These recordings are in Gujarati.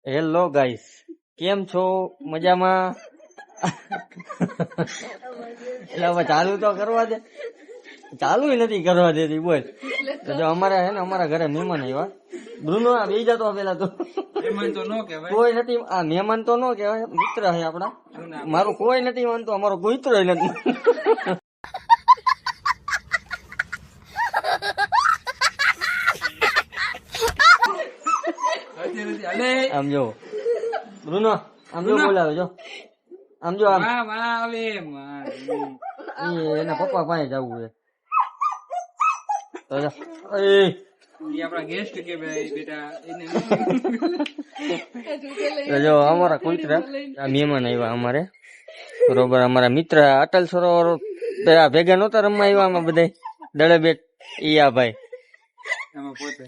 હેલો ગાઈસ, કેમ છો? મજામાં? એટલે હવે ચાલુ તો કરવા દે, ચાલુ નથી કરવા દેતી. બોલ. તો જો અમારા હે ને અમારા ઘરે મહેમાન આવ્યા. બ્રુનો આ બેસી જતો પેલા તો. મહેમાન તો નો કહેવાય. કોઈ નથી, આ મહેમાન તો નો કહેવાય, મિત્ર છે આપડા. મારું કોઈ નથી માનતો, અમારો મિત્ર નથી. આમ જો બ્રુનો, આમ જો બોલાવે જો, આમ જો આમ એના પપ્પા પાસે જવું છે. તો આપણા ગેસ્ટ કે ભાઈ બેટા એને તો જો અમારા કુતરા આ મહેમાન આવ્યા અમારે, બરોબર. અમારા મિત્ર અટલ સરોવર ભેગા નહોતા રમવા આવ્યા આમાં બધા દળે બેટ. ઈ આ ભાઈ આમાં પોતે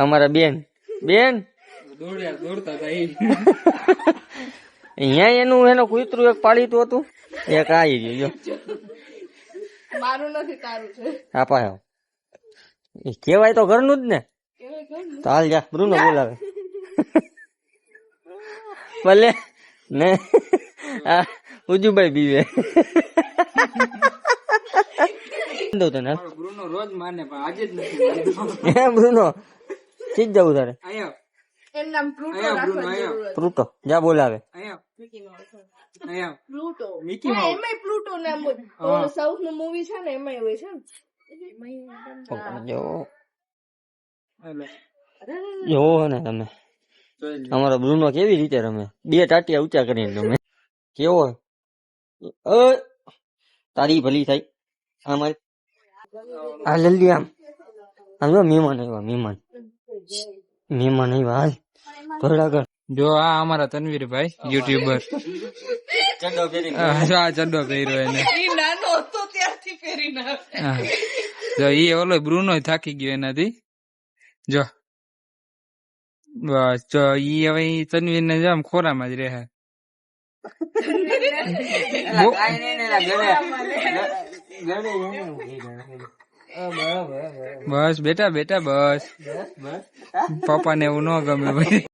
અમારા બેન દોડતા હતા અહીંયા એનું એનો કૂતરું એક પાડીતું હતું, એક આવી ગયું. મારું નથી તારું છે. હા પાછો એ કેવાય તો ઘરનું જ ને. તો હાલ જા, બ્રુનો બોલાવે. ભલે ને આ ઉજુભાઈ બીવે. દઉં તને બ્રુનો રોજ માને પણ આજે જ નથી. હે બ્રુનો, ચીજ જવું તારે. આયો એનું નામ પ્લુટો આયો બ્રુનો રાખવાની આયો જરૂર પ્રુટો જા બોલાવે. આયો મિકી માઉસ. આયો પ્લુટો. મિકી હા, માઉસ. એમાંય પ્લુટો નામ હોય. ઓલું સાઉથ નું મૂવી છે ને એમાંય હોય છે ને. જો એટલે જોવો ને તમે જોઈ લે. અમારો બ્રુનો કેવી રીતે રમે, બે ટાટિયા ઊંચા કરીને રમે. કેવો તારી ભલી થાય. અમારી આ જલ્દી આમ આમ જો મહેમાન આવ્યા, મહેમાન આવ્યા. હાલ થોડા આગળ જો આ અમારા તનવીરભાઈ યુટ્યુબર આ ચડ્ડો પહેર્યો એને. ઈ નાનો હતો ત્યારથી પહેરીને આવે. હા. જો ઈ ઓલો બ્રુનો થાકી ગયો એનાથી. જો બસ જો ઈ હવે તનવીર ને જામ ખોરામાં જ રહે. બસ બેટા બેટા બસ, પપ્પા ને એવું ન ગમે ભાઈ.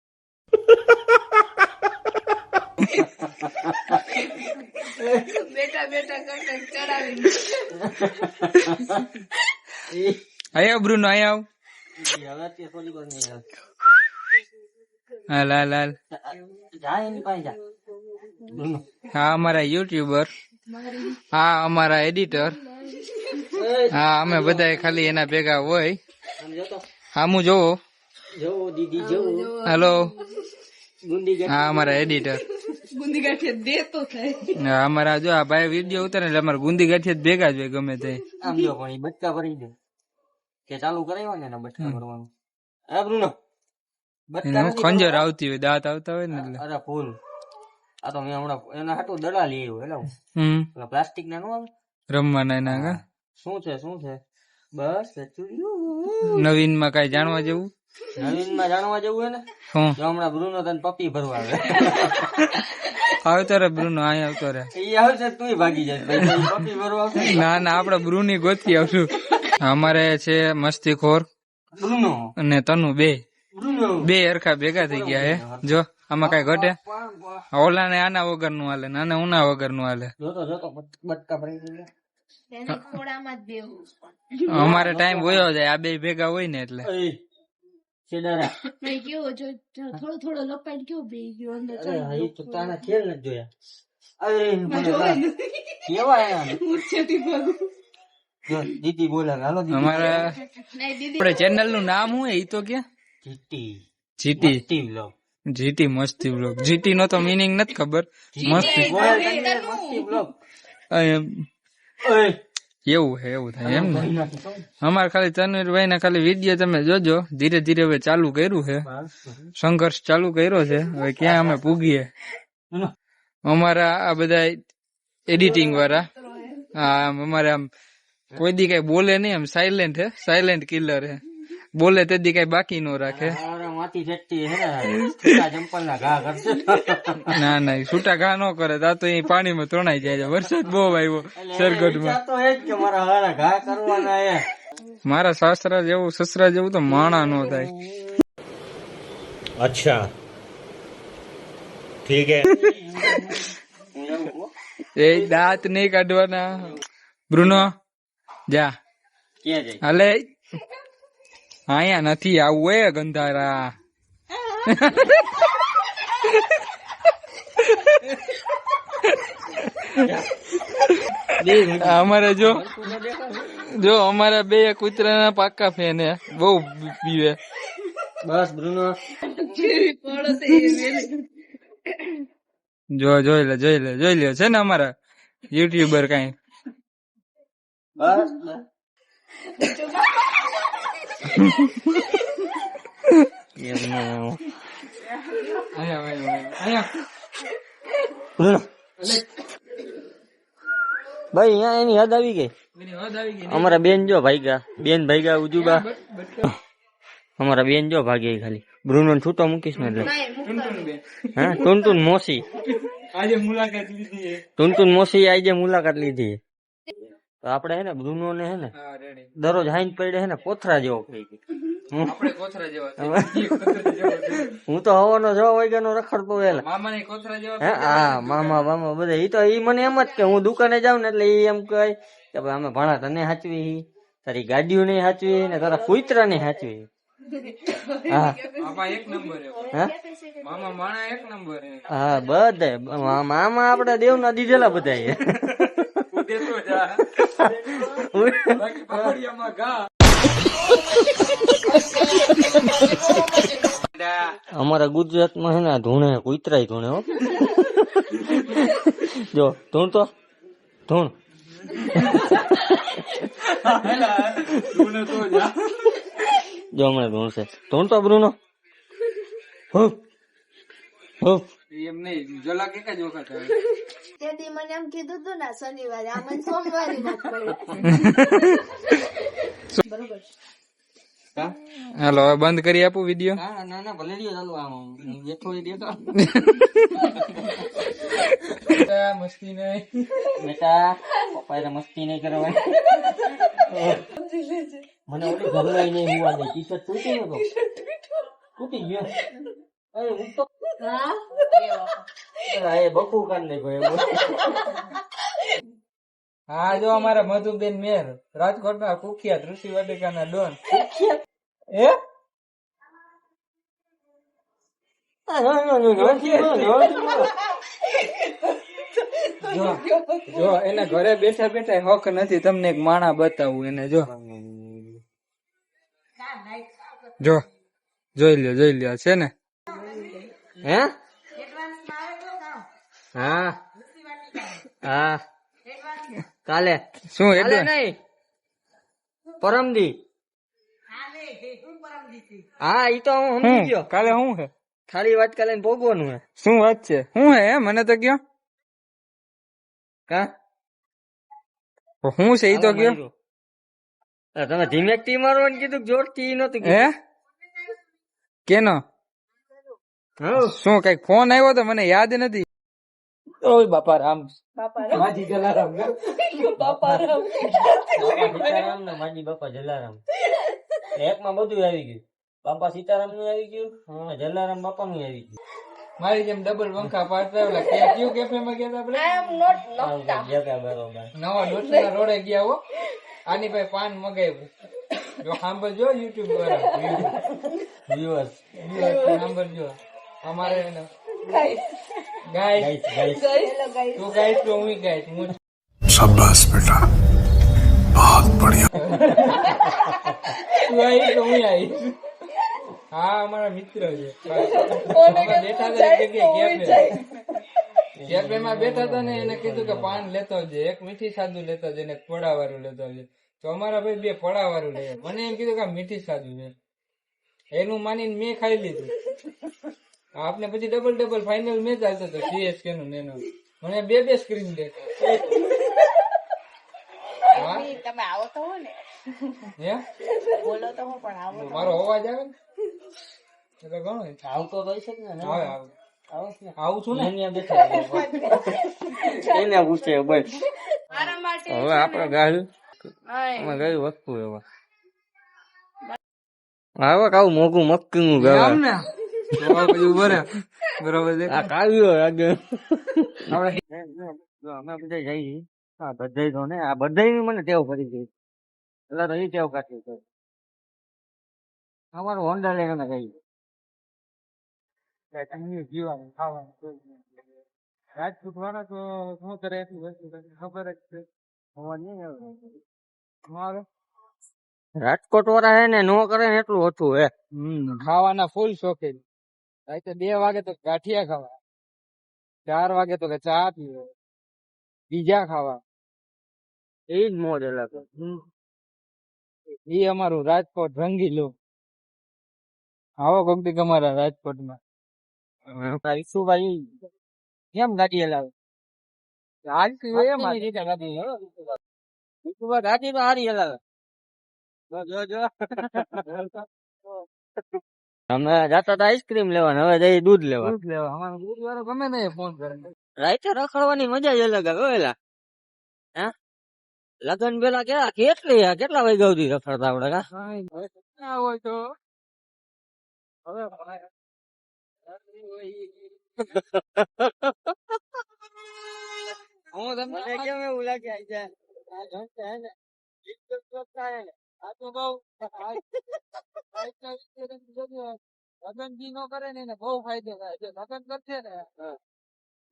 બેટા બેટા કરતા ચડાવી આયો બ્રુનો આયો. હાલ હાલ હાલ. હા અમારા યુટ્યુબર, હા અમારા એડિટર, હા અમે બધા ખાલી એના ભેગા હોય. હામું જોવો. હેલો. હા અમારા એડિટર. ગુંદી ગાંઠિયા દેતો થાય. હા અમારા જો આ ભાઈ વિડીયો ઉતારે એટલે અમારા ગુંદી ગાંઠિયા ભેગા જ હોય ગમે તે. આમ જો પણ બટકા ભરી દે કે ચાલુ કરાવ્યો ને બટકા ભરવાનું. હા બ્રુનો, એને હું ખંજર આવતી હોય, દાંત આવતા હોય ને એટલે. અરે ફૂલ. આ તો મેં હમણાં એના હાટું દડા લઈ આવ્યો. એટલે પ્લાસ્ટિક ના નો આવે રમવાના એના કા. શું છે બસ નવીન માં કઈ જાણવા જેવું નવીન માં જાણવા જેવું હે ને. શું જો હમણાં બ્રુનો તને પપ્પી ભરવા આવે. આવતો રે બ્રુનો, અહીં આવતો રે. એ આવશે તું ભાગી જાય ભાઈ, પપ્પી ભરવા આવશે. ના ના આપડે બ્રુની ગોતી આવશું. અમારે છે મસ્તીખોર બ્રુનો અને તનુ બે બ્રુનો હરખા ભેગા થઈ ગયા હે. જો આમાં કઈ ઘટે. ઓલા ને આના વગર નું હાલે, આને ઉના વગર નું હાલે. જોતો બટકા ભરી દે. એને ખોડામાં જ દેવું. અમારે ટાઈમ વયો જાય આ બે ભેગા હોય ને એટલે. છેડારા મેં કેવો જો થોડો થોડો લપાટ કેવો બે ગયો અંદર અરે એ તો તાના ખેલ નથી જોયા. અરે મને કેવા આયા મૂર્છેથી ભાગું. જો દીદી બોલાવે. હાલો દીદી. અમારા નહીં દીદી આપડે ચેનલ નું નામ શું હે ઈ તો કે જીટી જીટી વ્લોગ. જીટી મસ્તી વ્લોગ. જીટી નો તો મીનિંગ નથી ખબર. મસ્તી મસ્તી વ્લોગ. એમ એવું હે, એવું થાય એમ ને. અમારે ખાલી તનવીરભાઈ ના ખાલી વિડીયો તમે જોજો. ધીરે ધીરે હવે ચાલુ કર્યું છે, સંઘર્ષ ચાલુ કર્યો છે. હવે ક્યાં અમે પૂગીએ. અમારા આ બધા એડિટિંગ વાળા અમારે આમ કોઈ દી કઈ બોલે નહીં, આમ સાયલેન્ટ હે, સાયલેન્ટ કિલર હે. બોલે તે દી કઈ બાકી નો રાખે. ના ના છૂટા ઘા નો કરે. તા તો એ પાણીમાં તણાઈ જાય છે. વરસાદ બહુ આવ્યો સરગઢમાં. મારા સાસરા જેવું સસરા જેવું તો માણા નો થાય. अच्छा ठीक है એ દાંત નહીં કાઢવાના. બ્રુનો જા ક્યાં જાય? હાલે. અહીંયા નથી આવું એ ગંધારા. અમારે જો અમારા બે કૂતરાના પાક્કા ફેન હે, બહુ પીવે. બસ બ્રુનો જોઈ લે છે ને અમારા યુટ્યુબર કઈ. બસ બ્રુનો ભાઈ અહીંયા એની યાદ આવી ગઈ. અમારા બેન જો ભાગ્યા ઉજુબા. અમારા બેન જો ભાગી ખાલી. બ્રુનો છૂટો મૂકીશ ને એટલે. હા ટુનટુન મોસી આજે મુલાકાત લીધી. ટુનટુન મોસી આજે મુલાકાત લીધી. તો આપડે હે ને બ્રુનો ને હે ને દરરોજ હાઈન પડે હે ને કોથરા જેવો થઈ ગયો. આપણે કોથરા જેવા. હું તો હવાનો 6 વાગ્યાનો રખડતો વેલા. મામા ને કોથરા જેવા. હા મામા બધા ઈ મને એમ જ કે હું દુકાને જાઉં ને એટલે ઈ એમ કહે કે ભાઈ અમે ભણા તને હાચવી, તારી ગાડીઓ નહીં હાચવી ને તારા કૂતરા નહીં હાચવી. હા મામા એક નંબર હે. હા મામા માણા એક નંબર હે. હા બધા મામા આપડે દેવના દીધેલા બધા. ઉડે તો જા. બાકી પકડિયામાં ગા. અમારા ગુજરાતમાં હે ને ધૂણે કૂતરાય ધૂણે હો. જો ધૂણ તો ધૂણ જો હમણાં ધૂણશે. ધૂણ તો બ્રુનો એમ નહીં જલા કે જ વખત આવે. તેથી મને એમ કીધું તું ને શનિવારે આ મને સોમવારે નથી પડ્યું. બરોબર. હાલો હવે બંધ કરી આપું વિડીયો. ના ભલે રહ્યો ચાલુ આમ બેઠો દેખો મસ્તી નહીં બેટા પપ્પા મસ્તી નહીં કરવાની. મને ઓલી ઘરમાં નહીં હુવા દે. ટી શર્ટ તૂટી ગયો તૂટી ગયો. અરે હું તો એ બકુ કાન નહીં કોઈ. હા જો અમારા મધુબેન મેર રાજકોટના કુખ્યાત ઋષિ વાટિકાના ડોન. એ જો એના ઘરે બેઠા બેઠા હક નથી તમને એક માણા બતાવું એને. જોઈ લ્યો છે ને. હે હા હા કાલે શું કાલે એટલે નહીં પરમદી. હા ઈ તો હું સમજી ગયો. કાલે શું હે? થાળી વાત કાલે ભોગવાનું હે. શું વાત છે? શું હે મને તો કયો. કા શું છે ઈ તો કયો. તમે ધીમે ટી મારવાનું કીધું જોરથી નતું હે કેનો? શું કઈક ફોન આવ્યો તો મને યાદ નથી. ઓય બાપા રામ. માજી જલારામ સીતારામ ને માજી બાપા જલારામ એકમાં બધું આવી ગયું. બાપા સીતારામ નું આવી ગયું, જલારામ બાપા નું આવી ગયું. મારી જેમ ડબલ પંખા પાડતા ઓલા કયું કેફે માં ગયા આપણે નવા ડોસના રોડે ગયા હો. આની ભાઈ પાન મગાવ્યું. જો સાંભળજો યુટ્યુબ દ્વારા વ્યુઅર્સ સાંભળજો અમારે ગાઈસ તું ગાઈસ તો હું ગાઈસ. शाबाश बेटा बहुत बढ़िया તું આવી તો હું આવીશ. હા અમારા મિત્ર છે. અમે બેઠા હતા એક જગ્યાએ કેફે માં બેઠા હતા ને એને કીધું કે પાન લેતો આવજે, એક મીઠી સાદુ લેતો આવજે ને એક ફોડા વાળું લેતો આવજે. તો અમારા ભાઈ 2 ફોડા વાળું લે. મને એમ કીધું કે મીઠી સાદુ છે. એનું માનીને મેં ખાઈ લીધું. આપને પછી ડબલ ફાઇનલ મેચ આવતો હતો CSK નું એનો. મને 2 સ્ક્રીન દેખાય. તમે આવો તો હો ને હે બોલો તો હું પણ આવો. મારો અવાજ આવે ને એટલે ઘણો આવતો તો છે ને. આવું છું ને. એને પૂછે બસ. હવે આપડે ગાયું ગયું વસ્તુ હવે કાવું મોઘું મક્કી નું ગાવા. પછી ઉભો રહે બરોબર છે આ કાવ્યો આગળ આપણે અમે બધા જઈએ હા બધાય તો ને આ બધાય મને ટેવ પડી ગઈ એટલે તો એ ટેવ કાઢી છે અમારું હોન્ડા લઈને જઈએ જીવાનું ખાવાનું રાજપૂત વાળા તો શું કરે એટલું વસ્તુ ખબર જ છે મારે રાજકોટ વાળા હે ને નો કરે ને એટલું ઓછું હે ખાવાના ફૂલ શોખીન રાતે 2 વાગે તો ગાંઠિયા ખાવા 4 વાગે તો કે ચા પીવે પીઝા ખાવા એ જ મોજ અલગ એ અમારું રાજકોટ રંગીલું આવો કોક દી અમારા રાજકોટમાં વિશુભાઈ કેમ ગાડી હલાવે હાલતી હોય એમ રીતે ગાડી વિશુભાઈ ગાડી તો હારી હલાવે અમે જતા હતા આઈસ્ક્રીમ લેવા હવે જઈ દૂધ લેવા દૂધ લેવા અમારો દૂધ વાળો ગમે ને ફોન કરે રાઈતે રખડવાની મજા જ અલગ આવે ઓલા હે લગન પેલા કેટલા વાગ્યા સુધી રખડતા આપડે ના હોય તો હવે હું તમને કેમ એવું લાગે આ તો બહુ લગન જી નો કરે ને એને બહુ ફાયદો થાય જો લગન કરશે ને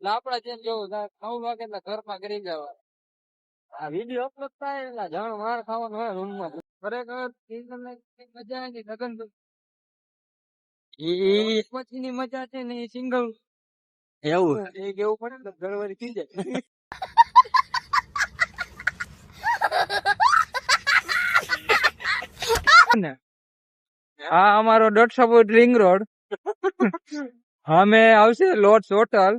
આપડા જેમ જેવું 9 વાગે એટલે ઘરમાં કરી જવા આ વિડીયો અપલોડ થાય એટલે જાણ માર ખાવાનું હોય રૂમ માં ખરેખર મજા આવે લગન ઈ પછી ની મજા છે ને એ સિંગલ એવું એ કેવું પડે ને ગરવરી થઈ જાય હા અમારો 150 ફૂટ રિંગ રોડ અમે આવશે લોટ્સ હોટલ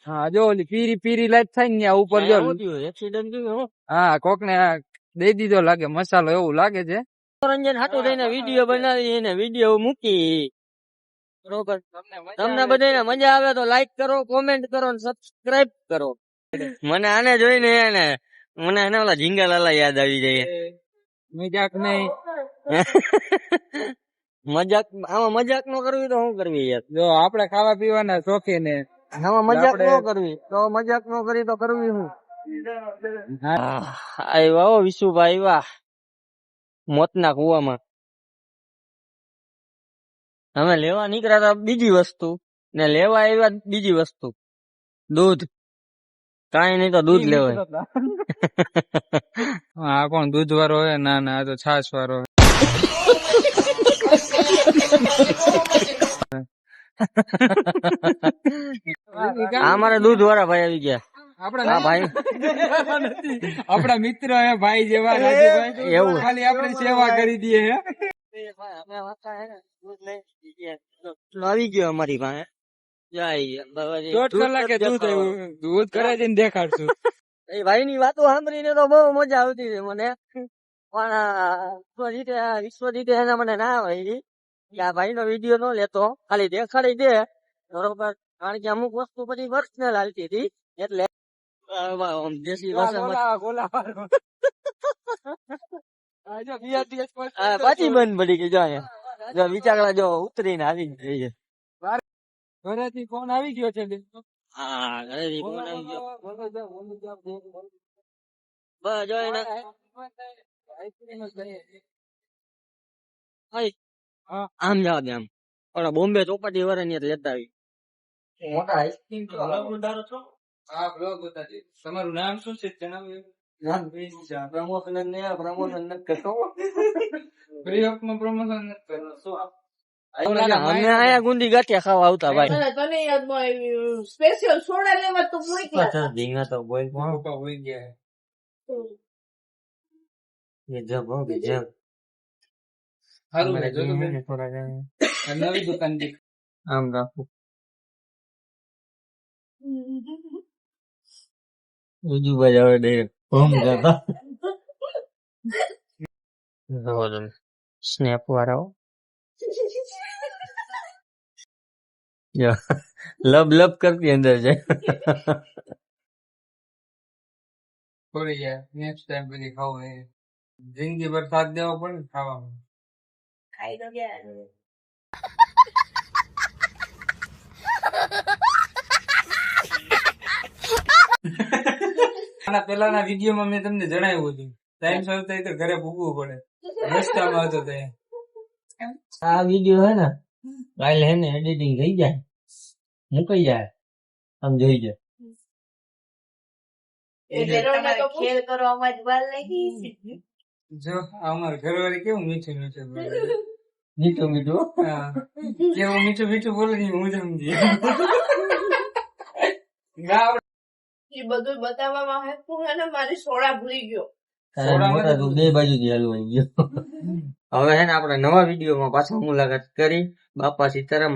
હા જો ઓલી પીરી લાઈટ થાય ને ત્યાં ઉપર જો એક્સિડન્ટ થયું હા કોક ને દઈ દીધો લાગે મસાલો એવું લાગે છે મનોરંજન હાટું થઈને વિડીયો બનાવી અને વિડીયો મૂકી બરોબર તમને બધાને મજા આવે તો લાઈક કરો કોમેન્ટ કરો અને સબસ્ક્રાઇબ કરો મને આને જોઈને એને મને એને ઓલા ઝીંગાલાલા યાદ આવી જાય મજાક નહીં મજાક આમાં મજાક નો કરવી તો શું કરવી યાર જો આપણે ખાવા પીવાના શોખીન હે આમાં મજાક નો કરવી તો મજાક નો કરી તો કરવી શું આવ્યા વિશુભાઈ આવ્યા મોતના કુવામાં અમે લેવા નીકળ્યા હતા બીજી વસ્તુ ને લેવા આવ્યા બીજી વસ્તુ દૂધ કાઈ નહીં તો દૂધ લેવાય આ કોણ દૂધ વાળો હોય ના ના આ તો છાશ વાળો અમારે દૂધ વાળા ભાઈ આવી ગયા આપડા ભાઈ આપડા મિત્ર હે ભાઈ જેવા રાજુભાઈ એવું ખાલી આપણી સેવા કરી દઈએ હે આવી ગયો અમારી પાસે દોઢ કલાકે દૂધ કરે છે ને દેખાડશું એ ભાઈ ની વાતો સાંભળીને તો બહુ મજા આવતી છે મને પણ વિશ્વજીતે એને મને ના હોય આ ભાઈ નો વિડીયો નો લેતો ખાલી દેખાડી દે બરોબર કારણ કે અમુક વસ્તુ પછી પર્સનલ હાલતી હતી એટલે દેશી પાછી બંધ પડી ગઈ જો અહીંયા વિચારવા જો ઉતરીને આવી ગઈ છે ઘરેથી ફોન આવી ગયો છે હા ઘરેથી ફોન આવી ગયો બસ જો એને આમ જવા દે આમ ઓલા બોમ્બે ચોપાટી વાળા ને લેતા આવી મોટા આઈસ્ક્રીમ હા બ્લોગ ઉતારી તમારું નામ શું છે જણાવ્યું પ્રમોશન નથી કરતો ફ્રી ઓફમાં પ્રમોશન નથી કરતો અમે આયા ગુંદી ગાંઠિયા ખાવા આવતા ભાઈ તને યાદમાં આવ્યું સ્પેશિયલ સોડા લેવા તો મોકલા ધીંગા તો બોલ પપ્પા હોઈ ગયા ગજબ હો ગજબ સારું ને જોતો બેન થોડા નવી દુકાન થી આમ રાખું ઉજુભાઈ આવે ડાયરેક્ટ ભમ જતા સ્નેપ વાળાઓ લબ લબ કરતી અંદર જાય થોડી જાય નેક્સ્ટ ટાઈમ પછી ખાવું એ જિંદગી ભર સાથ દેવો પડે ને ખાવામાં ખાઈ તો ગયા આના પેલાના વિડીયોમાં મેં તમને જણાવ્યું હતું ટાઈમ સર થાય તો ઘરે ભૂગવું પડે રસ્તામાં હતો તે આ વિડીયો હે ને કાલે હે ને એડિટિંગ થઈ જાય મુકાઈ જાય આમ જોઈ જાય ખેલ કરવામાં જ વાર લાગી. જો આ અમારા ઘરવાળી કેવું મીઠું મીઠું બોલે મીઠું મીઠું હા કેવું મીઠું મીઠું બોલે ને હું સમજી ગાવ એ બધું બતાવવામાં હેતું અને મારી સોડા ભૂલી ગયો. તારા મોટા તું બે બાજુથી હલવાઈ ગયો હવે હે ને આપણે નવા વિડીયોમાં પાછા મુલાકાત કરી. બાપા સીતારામ.